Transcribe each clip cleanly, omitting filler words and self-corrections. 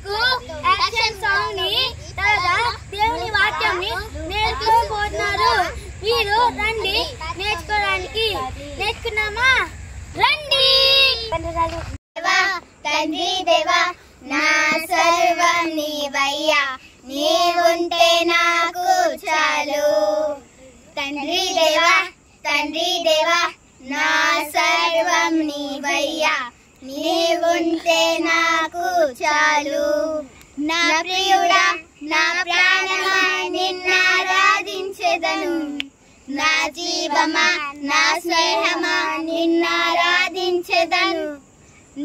మీకు action song ని తర్వాత దేవుని వాక్యం ని నేర్చుకోబోతున్నారు. మీరు రండి నేర్చుకోవడానికి. నేర్చుకున్నామా? రండి. తండ్రి దేవా నా సర్వం నీవయ్యా, నీవుంటే నాకు చాలు. తండ్రి దేవా నా సర్వం నీవయ్యా, నీవుంటే నాకు చాలు. నా ప్రియుడా నా ప్రాణమా నిన్నారాధించెదను, నా జీవమా నా స్నేహమా నిన్నారాధించెదను,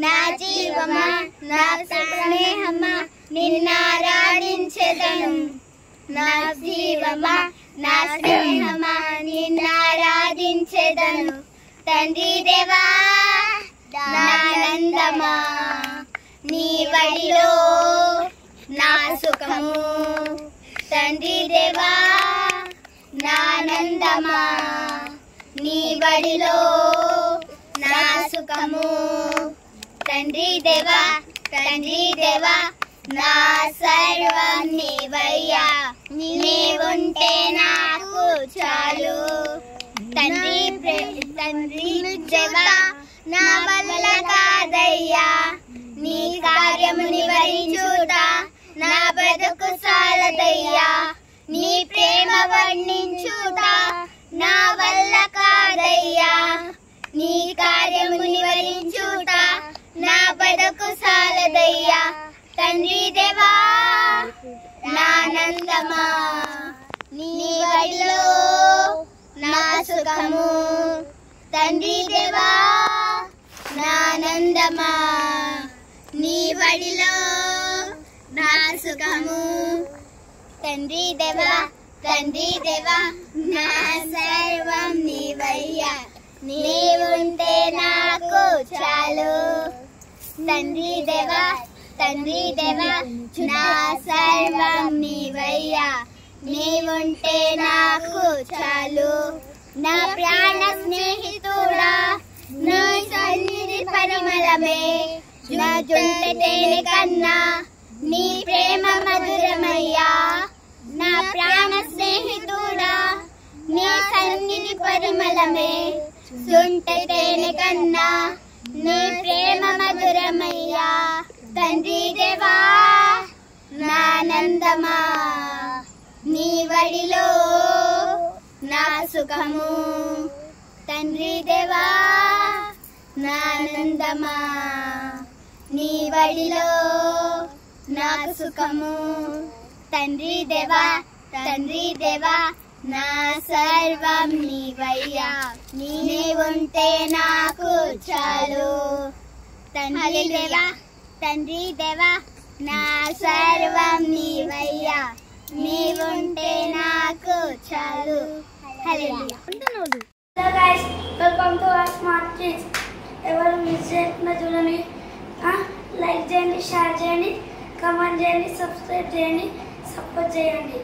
నా జీవమా నా స్నేహమా నిన్నారాధించెదను, నా జీవమా నా స్నేహమా నిన్నారాధించెదను. తండ్రి దేవా నానందమా నీ వడిలో నా సుఖము. తండ్రి దేవా నానందమా నీ వడిలో నా సుఖము. తండ్రి దేవా నా సర్వం నీవయ్యా, నీవుంటే నాకు చాలు. తండ్రి దేవా నా వల్ల కాదయ్యా, నీ కార్యముని వరించుట నా బ్రతుకు సాలదయ్యా. నీ ప్రేమ వర్ణించుట నా వల్ల కాదయ్యా, నీ కార్యముని వరించుట నా బ్రతుకు సాలదయ్యా. తండ్రి దేవా నానందమా నీ వడిలో నా సుఖము. తండ్రి దేవా నానందమా నీ వడిలో నా సుఖము. తండ్రి దేవా నా సర్వం నీవయ్యా, నీవుంటే నాకు చాలు. తండ్రి దేవా నా సర్వం నీవయ్యా, నీవుంటే నాకు చాలు. నా ప్రాణ స్నేహితుడా నీ సన్నిధి పరిమళమే, నా జుంట తేనె కన్నా నీ ప్రేమ మధురమయ్యా. నా ప్రాణ స్నేహితుడా నీ సన్నిధి పరిమళమే, జుంట తేనె కన్నా నీ ప్రేమ మధురమయ్యా. తండ్రి దేవా నానందమా నీ వడిలో నా సుఖము. తండ్రి దేవా నానందమా నీ వడిలో నా సుఖము. తండ్రి దేవా నా సర్వం నీవయ్యా, నీవుంటే నాకు చాలు. తండ్రి దేవా నా సర్వం నీవయ్యా, నీవుంటే నాకు చాలు. Hallelujah. Hello guys, welcome to our smart kids. ఎవరు మిస్ చేయకుండా చూడండి. లైక్ చేయండి, షేర్ చేయండి, కామెంట్ చేయండి, సబ్స్క్రైబ్ చేయండి, సపోర్ట్ చేయండి.